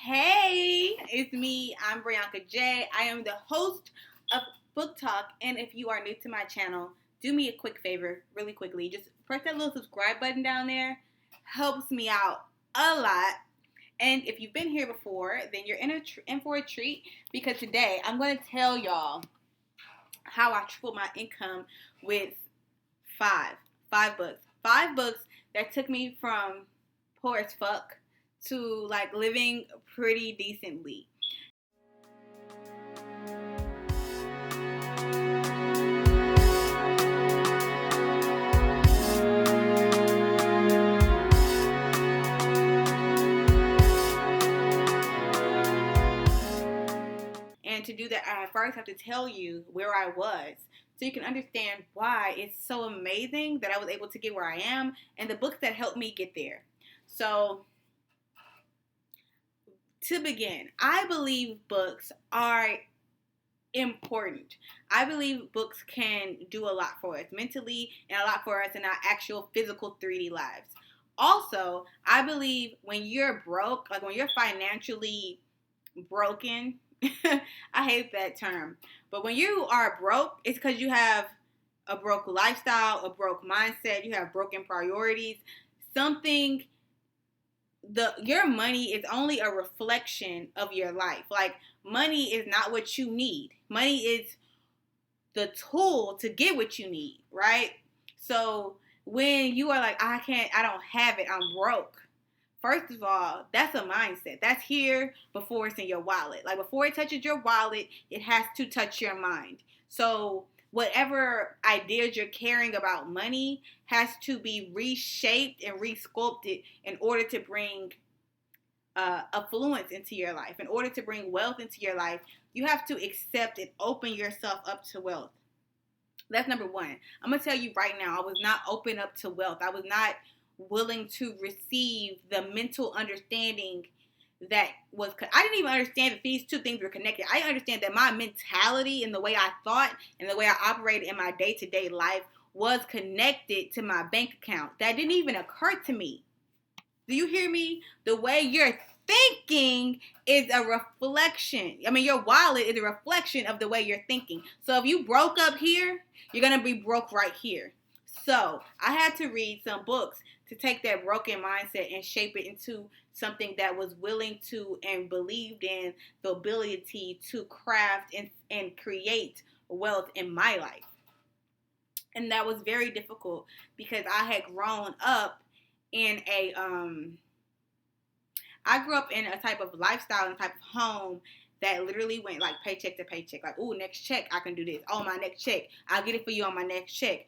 Hey, it's me. I'm Brianca Jay. I am the host of Book Talk. And if you are new to my channel, do me a quick favor, really quickly. Just press that little subscribe button down there. Helps me out a lot. And if you've been here before, then you're in for a treat because today I'm going to tell y'all how I tripled my income with five books. Five books that took me from poor as fuck to like living pretty decently. And to do that, I first have to tell you where I was so you can understand why it's so amazing that I was able to get where I am and the books that helped me get there. So, to begin, I believe books are important. I believe books can do a lot for us mentally and a lot for us in our actual physical 3D lives. Also, I believe when you're broke, like when you're financially broken, I hate that term, but when you are broke, it's because you have a broke lifestyle, a broke mindset, you have broken priorities, something your money is only a reflection of your life. Like money is not what you need. Money is the tool to get what you need, right? So when you are like, I don't have it, I'm broke. First of all, that's a mindset. That's here before it's in your wallet. Like before it touches your wallet, it has to touch your mind. So whatever ideas you're carrying about money has to be reshaped and resculpted in order to bring affluence into your life. In order to bring wealth into your life, you have to accept and open yourself up to wealth. That's number one. I'm going to tell you right now, I was not open up to wealth. I was not willing to receive the mental understanding that was, I didn't even understand that these two things were connected. I understand that my mentality and the way I thought and the way I operated in my day-to-day life was connected to my bank account. That didn't even occur to me. Do you hear me? The way you're thinking is a reflection. I mean, your wallet is a reflection of the way you're thinking. So if you broke up here, you're going to be broke right here. So I had to read some books to take that broken mindset and shape it into something that was willing to and believed in the ability to craft and create wealth in my life. And that was very difficult because I had grown up in I grew up in a type of lifestyle and type of home that literally went like paycheck to paycheck. Like, ooh, next check, I can do this. Oh, my next check, I'll get it for you on my next check.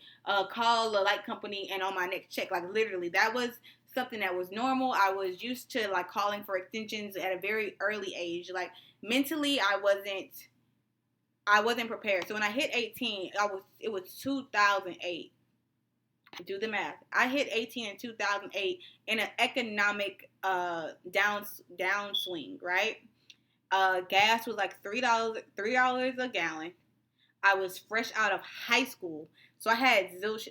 Call the light company and on my next check. Like, literally, that was something that was normal. I was used to like calling for extensions at a very early age. Like, mentally, I wasn't prepared. So when I hit 18, it was 2008. Do the math. I hit 18 in 2008 in an economic downswing, right? Gas was like $3 a gallon. I was fresh out of high school, so I had zilch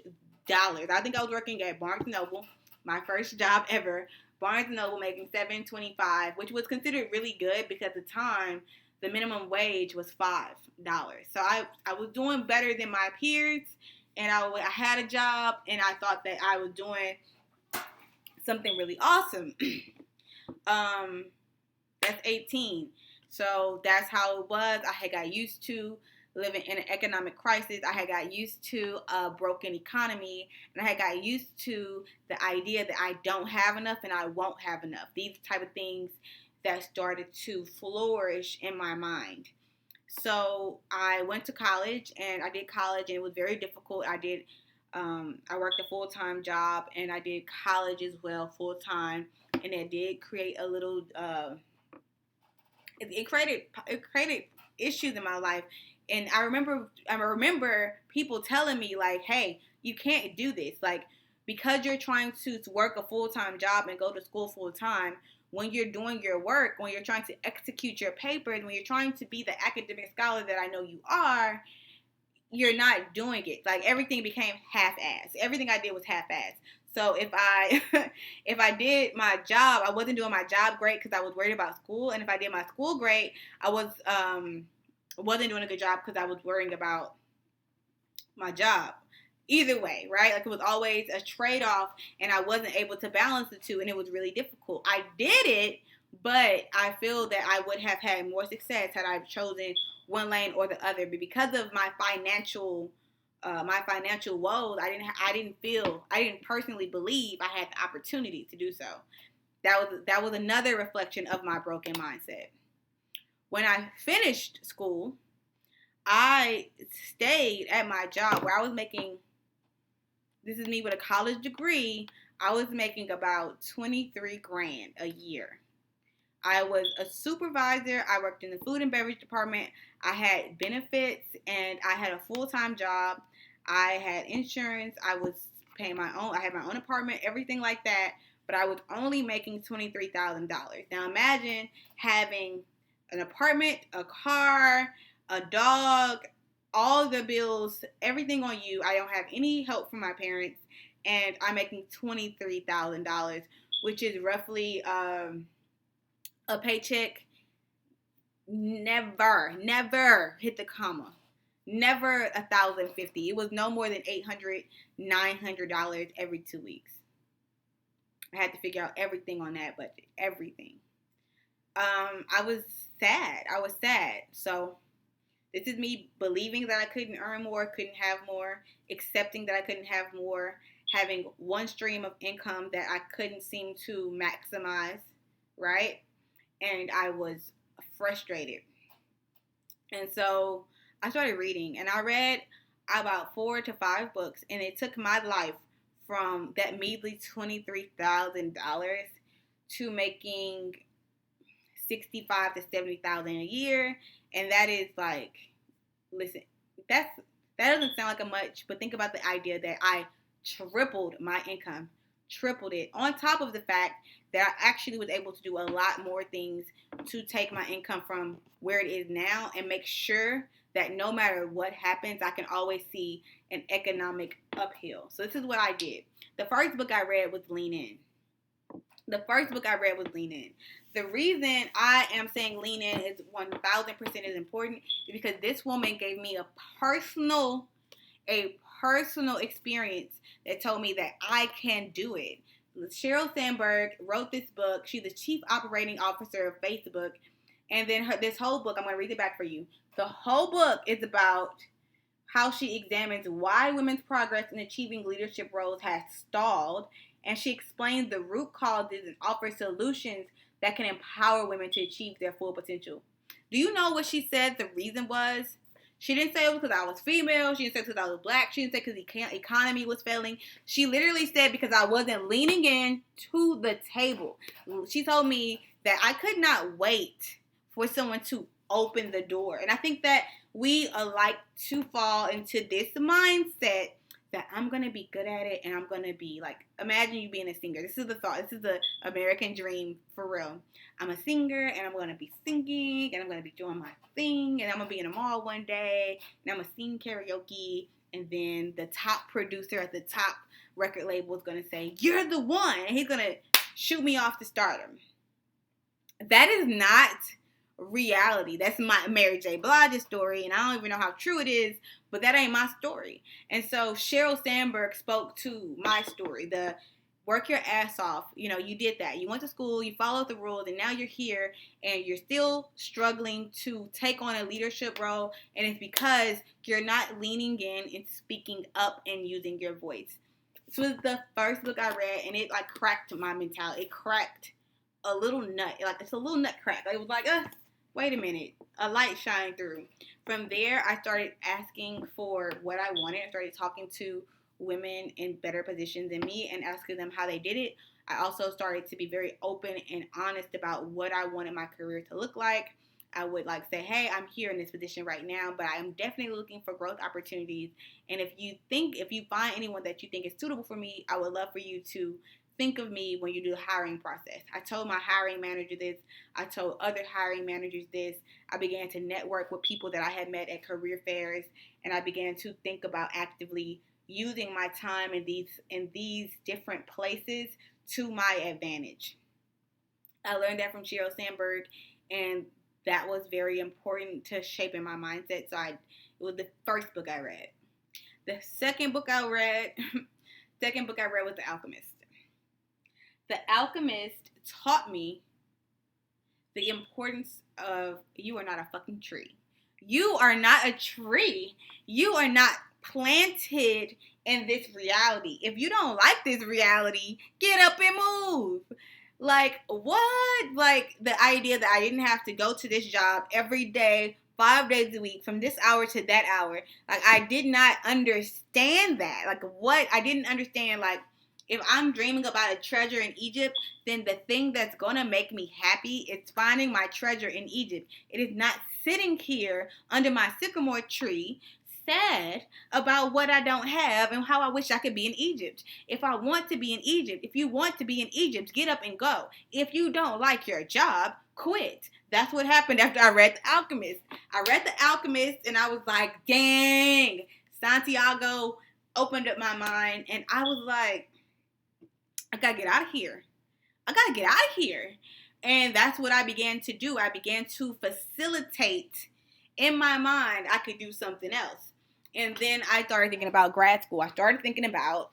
dollars. I think I was working at Barnes & Noble, my first job ever. Barnes & Noble making $7.25, which was considered really good because at the time the minimum wage was $5. So I was doing better than my peers. And I had a job, and I thought that I was doing something really awesome. That's 18. So that's how it was. I had got used to living in an economic crisis. I had got used to a broken economy, and I had got used to the idea that I don't have enough and I won't have enough. These type of things that started to flourish in my mind. So I went to college, and I did college, and it was very difficult. I worked a full-time job, and I did college as well full-time, and it did create a little, it created issues in my life. And I remember people telling me like, hey, you can't do this. Like, because you're trying to work a full-time job and go to school full-time, when you're doing your work, when you're trying to execute your papers, when you're trying to be the academic scholar that I know you are, you're not doing it. Like, everything became half-assed. Everything I did was half-assed. So if I if I did my job, I wasn't doing my job great because I was worried about school. And if I did my school great, I wasn't doing a good job because I was worrying about my job. Either way, right? Like, it was always a trade-off, and I wasn't able to balance the two, and it was really difficult. I did it, but I feel that I would have had more success had I chosen one lane or the other. But because of my financial woes, I didn't personally believe I had the opportunity to do so. That was another reflection of my broken mindset. When I finished school, I stayed at my job where I was making, this is me with a college degree, I was making about 23 grand a year. I was a supervisor. I worked in the food and beverage department. I had benefits, and I had a full-time job. I had insurance. I was paying my own. I had my own apartment, everything like that. But I was only making $23,000. Now imagine having an apartment, a car, a dog, all the bills, everything on you. I don't have any help from my parents, and I'm making $23,000, which is roughly a paycheck. Never hit the comma. Never $1,050. It was no more than $800, $900 every 2 weeks. I had to figure out everything on that budget, everything. I was sad. So this is me believing that I couldn't earn more, couldn't have more, accepting that I couldn't have more, having one stream of income that I couldn't seem to maximize, right? And I was frustrated. And so I started reading, and I read about 4 to 5 books, and it took my life from that measly $23,000 to making $65,000 to $70,000 a year. And that is like, listen, that doesn't sound like a much, but think about the idea that I tripled my income, tripled it, on top of the fact that I actually was able to do a lot more things to take my income from where it is now and make sure that no matter what happens, I can always see an economic uphill. So this is what I did. The first book I read was Lean In. The reason I am saying lean in is 1,000% is important is because this woman gave me a personal experience that told me that I can do it. Sheryl Sandberg wrote this book. She's the chief operating officer of Facebook. And then this whole book, I'm going to read it back for you. The whole book is about how she examines why women's progress in achieving leadership roles has stalled. And she explains the root causes and offers solutions that can empower women to achieve their full potential. Do you know what she said the reason was? She didn't say it was because I was female. She didn't say it because I was black. She didn't say because the economy was failing. She literally said because I wasn't leaning in to the table. She told me that I could not wait for someone to open the door. And I think that we like to fall into this mindset that I'm going to be good at it and I'm going to be like, imagine you being a singer. This is the thought. This is the American dream for real. I'm a singer and I'm going to be singing and I'm going to be doing my thing and I'm going to be in a mall one day and I'm going to sing karaoke, and then the top producer at the top record label is going to say, "You're the one," and he's going to shoot me off to stardom. That is not reality. That's my Mary J. Blige's story, and I don't even know how true it is, but that ain't my story. And so Sheryl Sandberg spoke to my story. The work your ass off. You know, you did that. You went to school, you followed the rules, and now you're here, and you're still struggling to take on a leadership role, and it's because you're not leaning in and speaking up and using your voice. This was the first book I read, and it like cracked my mentality. It cracked a little nut. Like, it's a little nut crack. It was like, wait a minute, a light shined through. From there, I started asking for what I wanted. I started talking to women in better positions than me and asking them how they did it. I also started to be very open and honest about what I wanted my career to look like. I would like say, hey, I'm here in this position right now, but I am definitely looking for growth opportunities. And if you find anyone that you think is suitable for me, I would love for you to think of me when you do the hiring process. I told my hiring manager this. I told other hiring managers this. I began to network with people that I had met at career fairs, and I began to think about actively using my time in these different places to my advantage. I learned that from Sheryl Sandberg, and that was very important to shaping my mindset. So it was the first book I read. The second book I read was The Alchemist. The Alchemist taught me the importance of you are not a fucking tree. You are not a tree. You are not planted in this reality. If you don't like this reality, get up and move. Like, what? Like, the idea that I didn't have to go to this job every day, 5 days a week, from this hour to that hour. Like, I did not understand that. Like, what? I didn't understand, like, if I'm dreaming about a treasure in Egypt, then the thing that's going to make me happy is finding my treasure in Egypt. It is not sitting here under my sycamore tree sad about what I don't have and how I wish I could be in Egypt. If I want to be in Egypt, if you want to be in Egypt, get up and go. If you don't like your job, quit. That's what happened after I read The Alchemist. I read The Alchemist and I was like, dang, Santiago opened up my mind, and I was like, I gotta get out of here. And that's what I began to do. I began to facilitate in my mind I could do something else. And then I started thinking about grad school. I started thinking about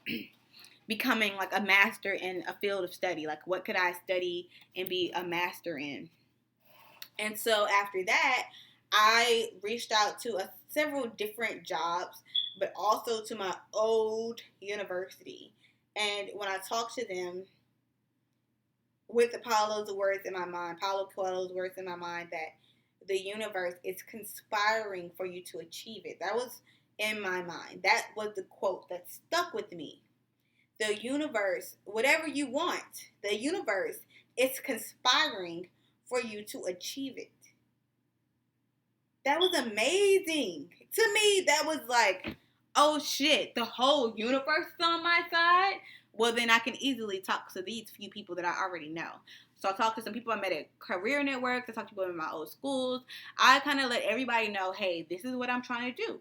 becoming like a master in a field of study. Like, what could I study and be a master in? And so after that, I reached out to several different jobs, but also to my old university. And when I talked to them, with Paulo Coelho's words in my mind, that the universe is conspiring for you to achieve it. That was in my mind. That was the quote that stuck with me. The universe, whatever you want, the universe is conspiring for you to achieve it. That was amazing. To me, that was like, oh shit, the whole universe is on my side. Well, then I can easily talk to these few people that I already know. So I talked to some people I met at career networks. I talked to people in my old schools. I kind of let everybody know, hey, this is what I'm trying to do.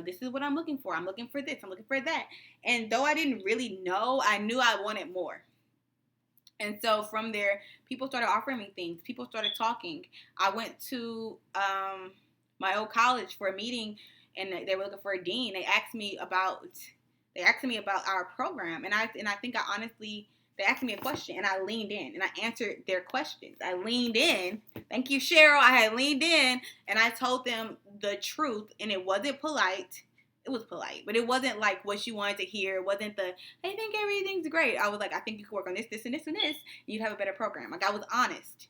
This is what I'm looking for. I'm looking for this. I'm looking for that. And though I didn't really know, I knew I wanted more. And so from there, people started offering me things. People started talking. I went to my old college for a meeting, and they were looking for a dean. They asked me about our program, and I think I honestly, they asked me a question, and I leaned in, and I answered their questions. I leaned in. Thank you, Cheryl. I had leaned in, and I told them the truth, and it wasn't polite. It was polite, but it wasn't like what you wanted to hear. It wasn't I think everything's great. I was like, I think you can work on this, this, and this, and this, and you'd have a better program. Like, I was honest.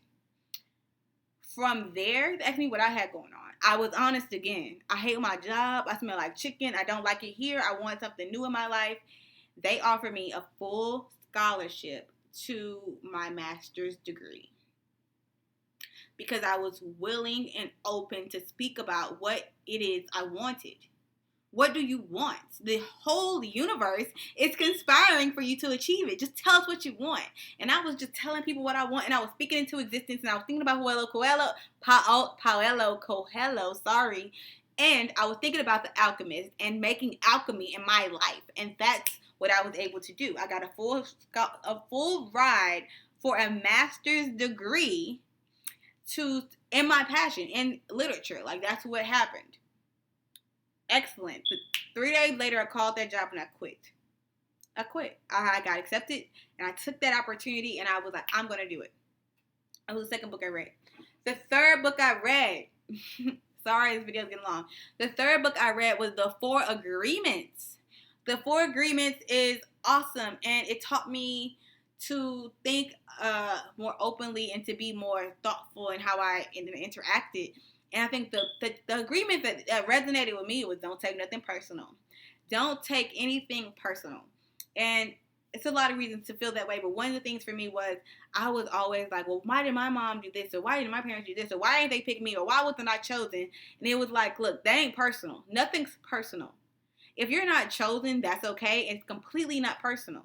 From there, they asked me what I had going on. I was honest again. I hate my job. I smell like chicken. I don't like it here. I want something new in my life. They offered me a full scholarship to my master's degree because I was willing and open to speak about what it is I wanted. What do you want? The whole universe is conspiring for you to achieve it. Just tell us what you want. And I was just telling people what I want, and I was speaking into existence, and I was thinking about Paulo Coelho, and I was thinking about The Alchemist and making alchemy in my life, and that's what I was able to do. I got a full ride for a master's degree in my passion, in literature. Like, that's what happened. Excellent. 3 days later, I called that job and I quit. I got accepted, and I took that opportunity, and I was like, I'm going to do it. That was the second book I read. The third book I read, sorry, this video's getting long. The third book I read was The 4 Agreements. The 4 Agreements is awesome, and it taught me to think more openly and to be more thoughtful in how I interacted. And I think the agreement that resonated with me was don't take nothing personal. Don't take anything personal. And it's a lot of reasons to feel that way. But one of the things for me was I was always like, well, why did my mom do this? Or why did my parents do this? Or why didn't they pick me? Or why wasn't I chosen? And it was like, look, that ain't personal. Nothing's personal. If you're not chosen, that's okay. It's completely not personal.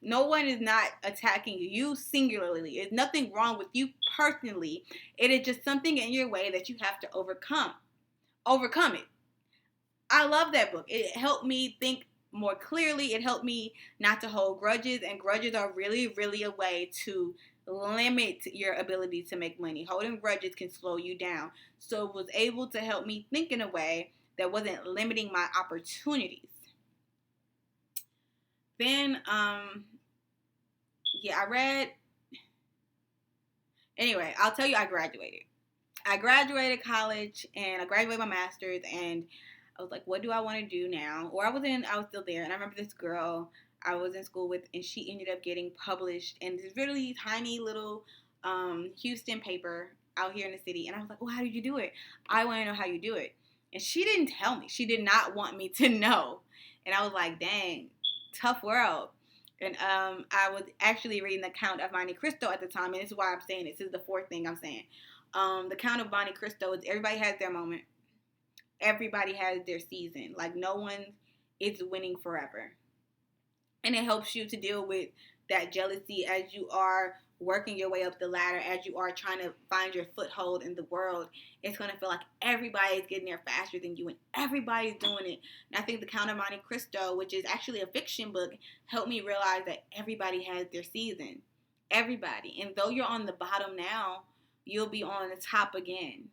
No one is not attacking you singularly. There's nothing wrong with you personally. It is just something in your way that you have to overcome. Overcome it. I love that book. It helped me think more clearly. It helped me not to hold grudges, and grudges are really, really a way to limit your ability to make money. Holding grudges can slow you down. So it was able to help me think in a way that wasn't limiting my opportunities. Then, I read. Anyway, I'll tell you, I graduated. I graduated college and I graduated my master's, and I was like, what do I want to do now? Or I was still there, and I remember this girl I was in school with, and she ended up getting published in this really tiny little Houston paper out here in the city. And I was like, well, how did you do it? I want to know how you do it. And she didn't tell me. She did not want me to know. And I was like, dang, tough world. And I was actually reading the account of Monte Cristo at the time, and this is why I'm saying this. This is the fourth thing I'm saying. The Count of Monte Cristo is everybody has their moment. Everybody has their season. Like, no one is winning forever. And it helps you to deal with that jealousy as you are working your way up the ladder, as you are trying to find your foothold in the world. It's going to feel like everybody's getting there faster than you, and everybody's doing it. And I think The Count of Monte Cristo, which is actually a fiction book, helped me realize that everybody has their season. Everybody. And though you're on the bottom now, you'll be on the top again.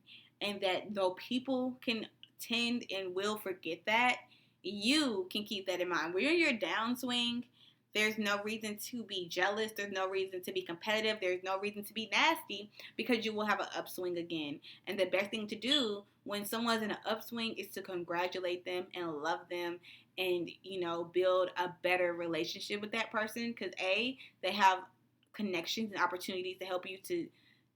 And that though people can tend and will forget that, you can keep that in mind. When you're in your downswing, there's no reason to be jealous. There's no reason to be competitive. There's no reason to be nasty, because you will have an upswing again. And the best thing to do when someone's in an upswing is to congratulate them and love them, and, build a better relationship with that person, because A, they have connections and opportunities to help you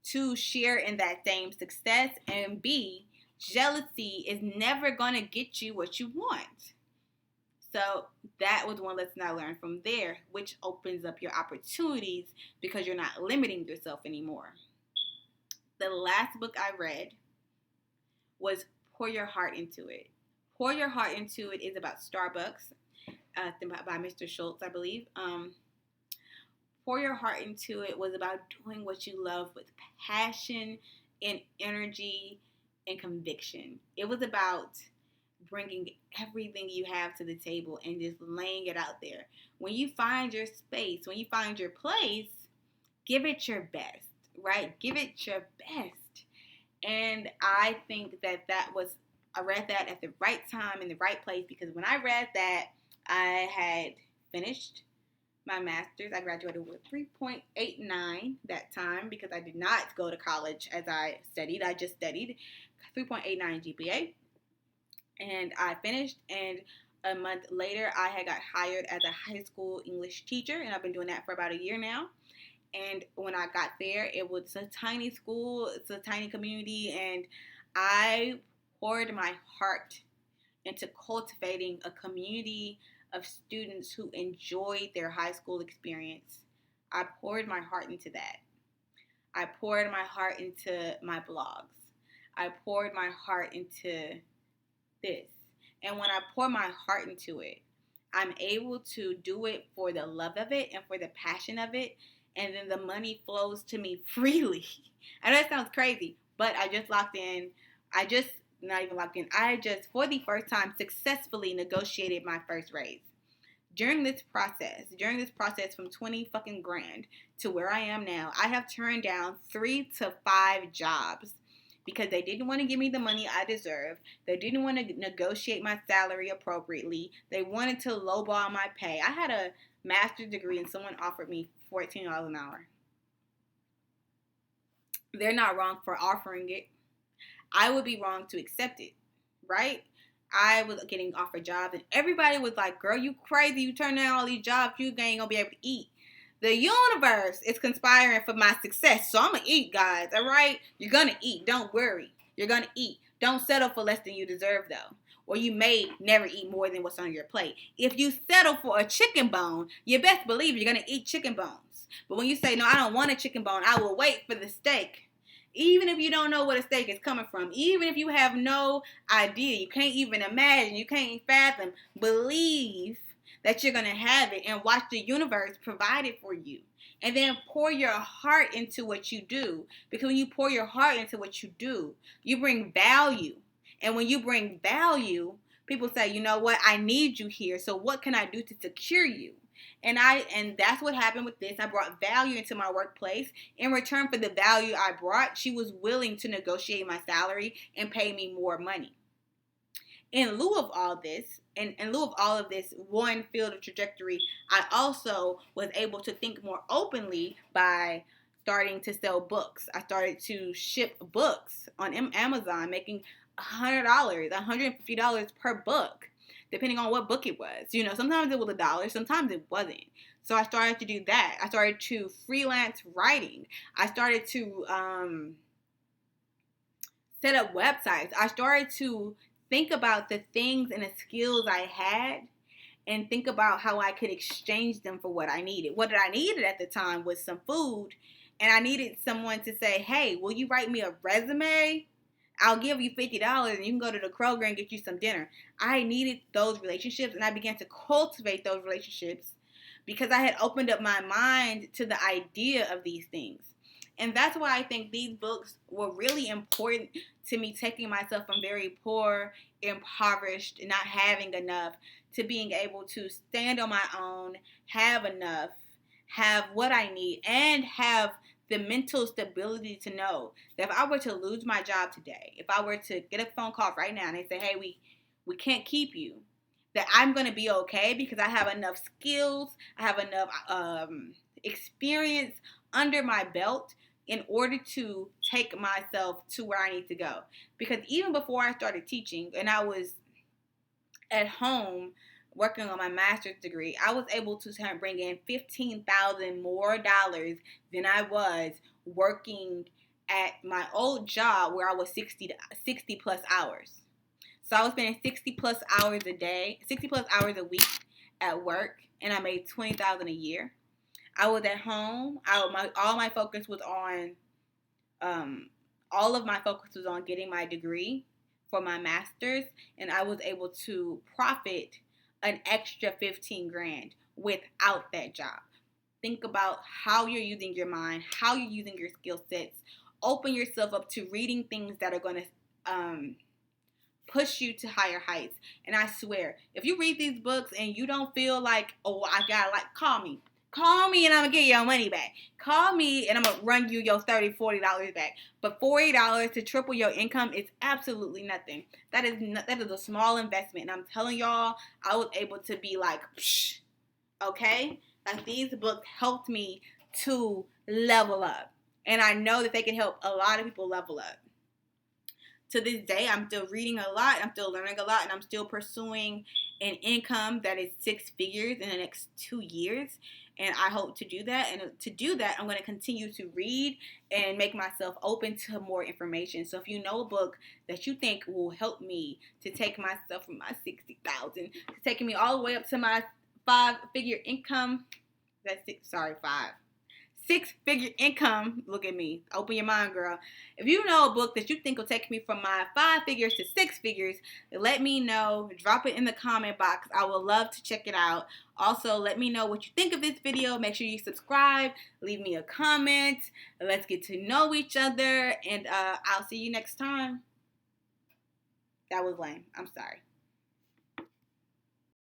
to share in that same success, and B, jealousy is never going to get you what you want. So that was one lesson I learned from there, which opens up your opportunities because you're not limiting yourself anymore. The last book I read was Pour Your Heart Into It. Pour Your Heart Into It is about Starbucks, by Mr. Schultz, I believe. Pour Your Heart Into It was about doing what you love with passion and energy and conviction. It was about bringing everything you have to the table and just laying it out there. When you find your space, when you find your place, give it your best, right? Give it your best. And I think I read that at the right time in the right place, because when I read that, I had finished my master's. I graduated with 3.89 that time, because I did not go to college as I studied. I just studied 3.89 GPA. And I finished, and a month later, I had got hired as a high school English teacher, and I've been doing that for about a year now. And when I got there, it was a tiny school, it's a tiny community, and I poured my heart into cultivating a community of students who enjoyed their high school experience. I poured my heart into that. I poured my heart into my blogs. I poured my heart into this. And when I pour my heart into it, I'm able to do it for the love of it and for the passion of it. And then the money flows to me freely. I know that sounds crazy, but I just for the first time, successfully negotiated my first raise. During this process from 20 fucking grand to where I am now, I have turned down 3 to 5 jobs because they didn't want to give me the money I deserved. They didn't want to negotiate my salary appropriately. They wanted to lowball my pay. I had a master's degree and someone offered me $14 an hour. They're not wrong for offering it. I would be wrong to accept it, right? I was getting offered jobs and everybody was like, girl, you crazy. You turn down all these jobs. You ain't going to be able to eat. The universe is conspiring for my success. So I'm going to eat, guys. All right? You're going to eat. Don't worry. You're going to eat. Don't settle for less than you deserve, though. Or you may never eat more than what's on your plate. If you settle for a chicken bone, you best believe you're going to eat chicken bones. But when you say, no, I don't want a chicken bone, I will wait for the steak. Even if you don't know where the steak is coming from, even if you have no idea, you can't even imagine, you can't fathom, believe that you're going to have it and watch the universe provide it for you. And then pour your heart into what you do. Because when you pour your heart into what you do, you bring value. And when you bring value, people say, you know what, I need you here. So what can I do to secure you? And that's what happened with this. I brought value into my workplace. In return for the value I brought, she was willing to negotiate my salary and pay me more money. In lieu of all this, and in lieu of all of this one field of trajectory, I also was able to think more openly by starting to sell books. I started to ship books on Amazon, making $100, $150 per book, depending on what book it was. You know, sometimes it was $1, sometimes it wasn't. So I started to do that. I started to freelance writing. I started to set up websites. I started to think about the things and the skills I had and think about how I could exchange them for what I needed. What I needed at the time was some food, and I needed someone to say, hey, will you write me a resume? I'll give you $50 and you can go to the Kroger and get you some dinner. I needed those relationships, and I began to cultivate those relationships because I had opened up my mind to the idea of these things. And that's why I think these books were really important to me, taking myself from very poor, impoverished, not having enough, to being able to stand on my own, have enough, have what I need, and have the mental stability to know that if I were to lose my job today, if I were to get a phone call right now and they say, hey, we can't keep you, that I'm going to be okay because I have enough skills, I have enough experience under my belt in order to take myself to where I need to go. Because even before I started teaching and I was at home working on my master's degree, I was able to bring in $15,000 more than I was working at my old job where I was 60 plus hours. So I was spending 60 plus hours a day, 60 plus hours a week at work, and I made $20,000 a year. I was at home. All my focus was on, all of my focus was on getting my degree for my master's, and I was able to profit an extra 15 grand without that job. Think about how you're using your mind, how you're using your skill sets. Open yourself up to reading things that are going to push you to higher heights. And I swear, if you read these books and you don't feel like, oh, I gotta, like, call me and I'm gonna get your money back. Call me and I'm gonna run you your $30, $40 back. But $40 to triple your income is absolutely nothing. That is a small investment. And I'm telling y'all, I was able to be like, psh, okay? Like, these books helped me to level up. And I know that they can help a lot of people level up. To this day, I'm still reading a lot, I'm still learning a lot, and I'm still pursuing an income that is 6 figures in the next 2 years. And I hope to do that. And to do that, I'm going to continue to read and make myself open to more information. So if you know a book that you think will help me to take myself from my 60,000 to taking me all the way up to my 5-figure income, six-figure income, look at me, open your mind, girl. If you know a book that you think will take me from my 5 figures to 6 figures, let me know. Drop it in the comment box. I would love to check it out. Also, let me know what you think of this video. Make sure you subscribe. Leave me a comment. Let's get to know each other. And I'll see you next time. That was lame. I'm sorry.